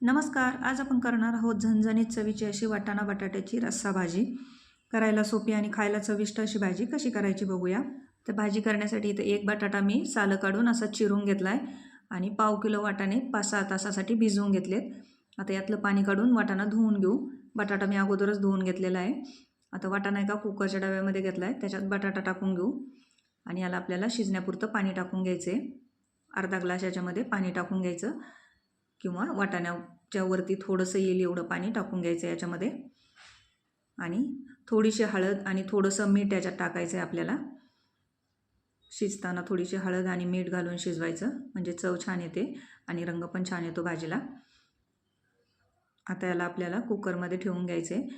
नमस्कार. आज आपण करणार आहोत झणझणीत चवीची अशी वाटाणा बटाट्याची रस्सा भाजी. करायला सोपी आणि खायला चविष्ट अशी भाजी कशी करायची बघूया. तर भाजी करण्यासाठी इथे एक बटाटा मी सालं काढून असा चिरून घेतला आहे आणि 1/2 किलो वाटाणे 5-6 तासासाठी भिजवून घेतलेत. आता यातलं पाणी काढून वाटाणा धुवून घेऊ. बटाटा मी अगोदरच धुवून घेतलेला आहे. आता वाटाणा एका कुकरच्या डब्यामध्ये घेतला आहे, त्याच्यात बटाटा टाकून घेऊ आणि याला आपल्याला शिजण्यापुरतं पाणी टाकून घ्यायचं आहे. अर्धा ग्लास याच्यामध्ये पाणी टाकून घ्यायचं किंवा वाटाण्याच्या वरती थोडंसं येईल एवढं पाणी टाकून घ्यायचं याच्यामध्ये आणि थोडीशी हळद आणि थोडंसं मीठ याच्यात टाकायचं आहे आपल्याला. शिजताना थोडीशी हळद आणि मीठ घालून शिजवायचं म्हणजे चव छान येते आणि रंग पण छान येतो भाजीला. आता याला आपल्याला कुकरमध्ये ठेवून घ्यायचं आहे.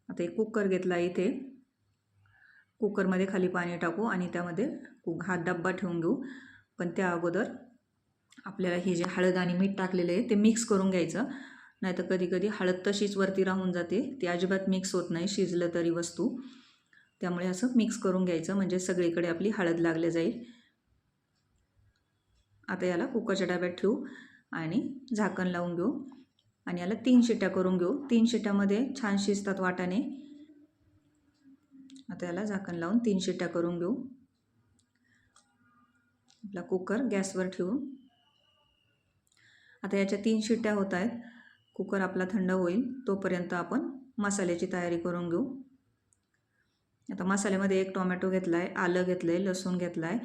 आता एक कुकर घेतला इथे. कुकरमध्ये खाली पाणी टाकू आणि त्यामध्ये हा डब्बा ठेवून घेऊ. पण त्या अगोदर आपल्याला हे जे हळद आणि मीठ टाकलेलं आहे ते मिक्स करून घ्यायचं. नाहीतर कधी कधी हळद तशीच वरती राहून जाते, ती अजिबात मिक्स होत नाही शिजलं तरी वस्तू. त्यामुळे असं मिक्स करून घ्यायचं म्हणजे सगळीकडे आपली हळद लागली जाईल. आता याला कुकरच्या डब्यात ठेवू आणि झाकण लावून घेऊ आणि याला 3 शिट्ट्या करून घेऊ. 3 शिट्ट्यामध्ये छान शिजतात वाटाणे. आता याला झाकण लावून 3 शिट्ट्या करून घेऊ. आपला कुकर गॅसवर ठेवू. आता याच्या 3 शिट्ट्या होत आहेत. कुकर आपला थंड होईल तोपर्यंत आपण मसाल्याची तयारी करून घेऊ. आता मसाल्यामध्ये 1 टोमॅटो घेतला आहे, आलं घेतलं आहे, लसूण घेतला आहे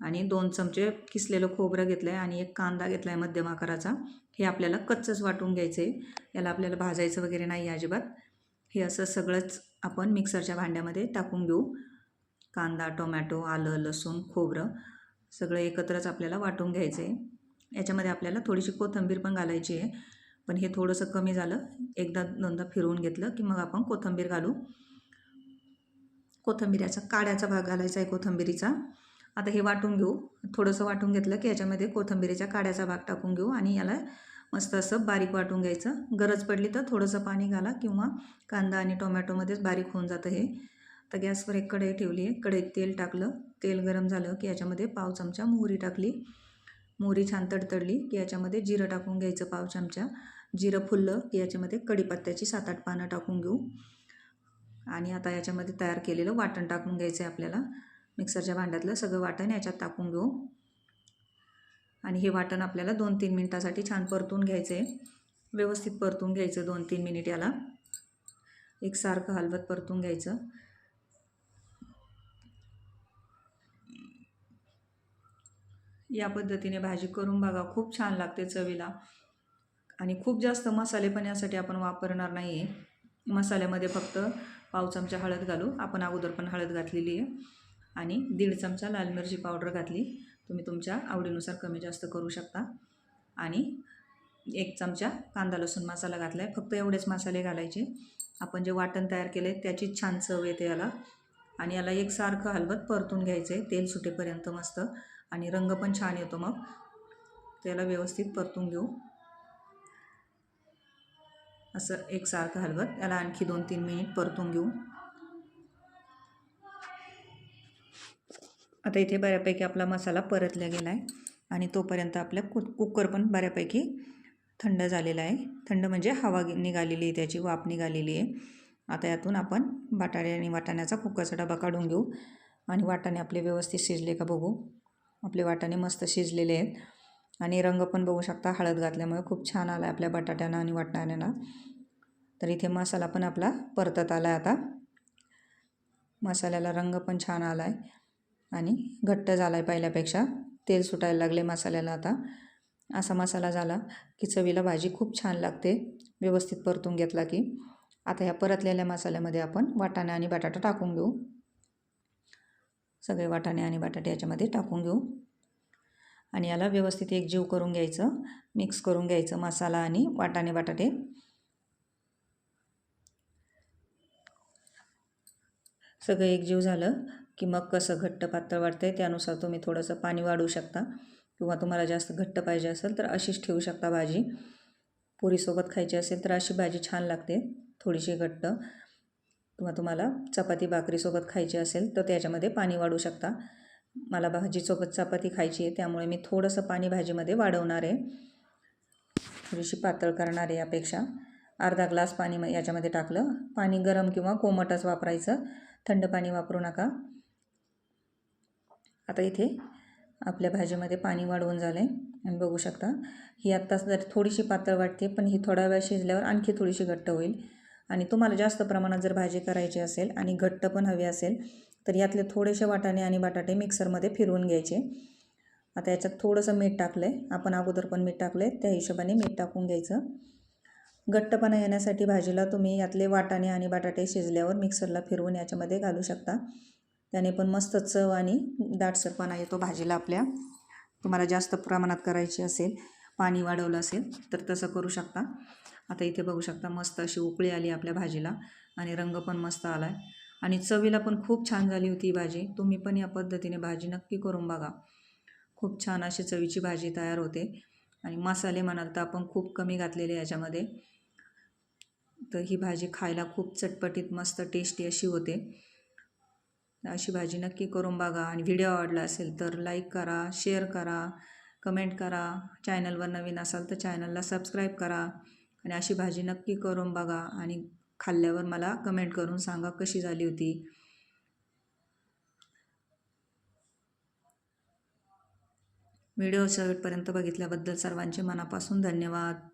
आणि 2 चमचे किसलेलं खोबरं घेतलं आहे आणि 1 कांदा घेतला आहे मध्यम आकाराचा. हे आपल्याला कच्चंच वाटून घ्यायचं आहे. याला आपल्याला भाजायचं वगैरे नाही अजिबात. हे असं सगळंच आपण मिक्सरच्या भांड्यामध्ये टाकून घेऊ. कांदा, टोमॅटो, आलं, लसूण, खोबरं सगळं एकत्रच आपल्याला वाटून घ्यायचं आहे. याच्यामध्ये आपल्याला थोडीशी कोथिंबीर पण घालायची आहे, पण हे थोडंसं कमी झालं. एकदा दोनदा फिरवून घेतलं की मग आपण कोथिंबीर घालू. कोथिंबीरचा काड्याचा भाग घालायचा आहे कोथिंबीरीचा. आता हे वाटून घेऊ. थोडंसं वाटून घेतलं की याच्यामध्ये कोथिंबीरीच्या काड्याचा भाग टाकून घेऊ आणि याला मस्त असं बारीक वाटून घ्यायचं. गरज पडली तर थोडंसं पाणी घाला किंवा कांदा आणि टोमॅटोमध्येच बारीक होऊन जातं हे. तर गॅसवर एक कढई ठेवली आहे. कढईत तेल टाकलं. तेल गरम झालं की याच्यामध्ये 1/2 चमचा मोहरी टाकली. मोहरी छान तडतडली की याच्यामध्ये जिरं टाकून घ्यायचं 1/2 चमचा. जिरं फुललं की याच्यामध्ये कढीपत्त्याची 7-8 पानं टाकून घेऊ आणि आता याच्यामध्ये तयार केलेलं वाटण टाकून घ्यायचं आहे आपल्याला. मिक्सरच्या भांड्यातलं सगळं वाटण याच्यात टाकून घेऊ आणि हे वाटण आपल्याला 2-3 मिनटासाठी छान परतून घ्यायचं आहे. व्यवस्थित परतून घ्यायचं 2-3 मिनिट. याला एकसारखं हलवत परतून घ्यायचं. या पद्धतीने भाजी करून बघा, खूप छान लागते चवीला आणि खूप जास्त मसाले पण यासाठी आपण वापरणार नाही आहे. मसाल्यामध्ये फक्त 1/2 चमचा हळद घालू. आपण अगोदर पण हळद घातलेली आहे आणि 1.5 चमचा लाल मिरची पावडर घातली. तुम्ही तुमच्या आवडीनुसार कमी जास्त करू शकता आणि 1 चमचा कांदा लसूण मसाला घातला आहे. फक्त एवढेच मसाले घालायचे. आपण जे वाटण तयार केलं आहे त्याची छान चव येते याला आणि याला एकसारखं हलवत परतून घ्यायचं आहे तेल सुटेपर्यंत मस्त आणि रंग पण छान येतो. मग त्याला व्यवस्थित परतून घेऊ. असं एकसारखं हलवत याला आणखी 2-3 मिनिट परतून घेऊ. आता इथे बऱ्यापैकी आपला मसाला परतला गेला आहे आणि तोपर्यंत आपल्या कुकर पण बऱ्यापैकी थंड झालेला आहे. थंड म्हणजे हवा निघालेली आहे, त्याची वाफ निघालेली आहे. आता यातून आपण बटाटे आणि वाटाण्याचा कुकरचा डबा काढून घेऊ आणि वाटाणे आपले व्यवस्थित शिजले का बघू. आपले वाटाणे मस्त शिजलेले आहेत आणि रंग पण बघू शकता. हळद घातल्यामुळे खूप छान आला आहे आपल्या बटाट्यांना आणि वाटाण्यांना. तर इथे मसाला पण आपला परतत आला आहे. आता मसाल्याला रंग पण छान आला आहे आणि घट्ट झाला आहे पहिल्यापेक्षा. तेल सुटायला लागले मसाल्याला आता. असा मसाला झाला की चवीला भाजी खूप छान लागते व्यवस्थित परतून घेतला की. आता ह्या परतलेल्या मसाल्यामध्ये आपण वाटाणे आणि बटाटा टाकून घेऊ. सगळे वाटाणे आणि बटाटे याच्यामध्ये टाकून घेऊ आणि याला व्यवस्थित एकजीव करून घ्यायचं. मिक्स करून घ्यायचं मसाला आणि वाटाणे बटाटे. सगळं एकजीव झालं की मग कसं घट्ट पातळ वाटतं आहे त्यानुसार तुम्ही थोडंसं पाणी वाढवू शकता किंवा तुम्हाला जास्त घट्ट पाहिजे असेल तर अशीच ठेवू शकता भाजी. पुरीसोबत खायची असेल तर अशी भाजी छान लागते थोडीशी घट्ट. किंवा तुम्हाला चपाती भाकरीसोबत खायची असेल तर त्याच्यामध्ये पाणी वाढवू शकता. मला भाजीसोबत चपाती खायची आहे त्यामुळे मी थोडंसं पाणी भाजीमध्ये वाढवणार आहे. थोडीशी पातळ करणार आहे यापेक्षा. अर्धा ग्लास पाणी याच्यामध्ये टाकलं. पाणी गरम किंवा कोमटच वापरायचं, थंड पाणी वापरू नका. आता इथे आपल्या भाजीमध्ये पाणी वाढवून झालं आहे आणि बघू शकता ही आत्ताच जर थोडीशी पातळ वाटते, पण ही थोडा वेळ शिजल्यावर आणखी थोडीशी घट्ट होईल. आणि तुम्हाला जास्त प्रमाणात जर भाजी करायची असेल आणि घट्ट पण हवी असेल तर यातले थोडेसे वाटाणे आणि बटाटे मिक्सरमध्ये फिरवून घ्यायचे. आता याच्यात थोडंसं मीठ टाकलं आहे, आपण अगोदर पण मीठ टाकलं आहे, त्या हिशोबाने मीठ टाकून घ्यायचं. घट्टपणा येण्यासाठी भाजीला तुम्ही यातले वाटाणे आणि बटाटे शिजल्यावर मिक्सरला फिरवून याच्यामध्ये घालू शकता. त्याने पण मस्त चव आणि दाटसरपणा येतो भाजीला आपल्या. तुम्हाला जास्त प्रमाणात करायची असेल, पाणी वाढवलं असेल तर तसं करू शकता. आता इथे बघू शकता मस्त अशी उकळी आली आपल्या भाजीला आणि रंग पण मस्त आला आहे आणि चवीला पण खूप छान झाली होती ही भाजी. तुम्ही पण या पद्धतीने भाजी नक्की करून बघा. खूप छान अशी चवीची भाजी तयार होते आणि मसाले म्हणाल तर आपण खूप कमी घातलेले याच्यामध्ये. तर ही भाजी खायला खूप चटपटीत मस्त टेस्टी अशी होते. अशी भाजी नक्की करून बघा आणि व्हिडिओ आवडला असेल तर लाईक करा, शेअर करा, कमेंट करा. चॅनलवर नवीन असाल तर चॅनलला सबस्क्राईब करा आणि अशी भाजी नक्की करून बघा आणि खाल्ल्यावर मला कमेंट करून सांगा कशी झाली होती. व्हिडिओ शेवटपर्यंत बघितल्याबद्दल सर्वांचे मनापासून धन्यवाद.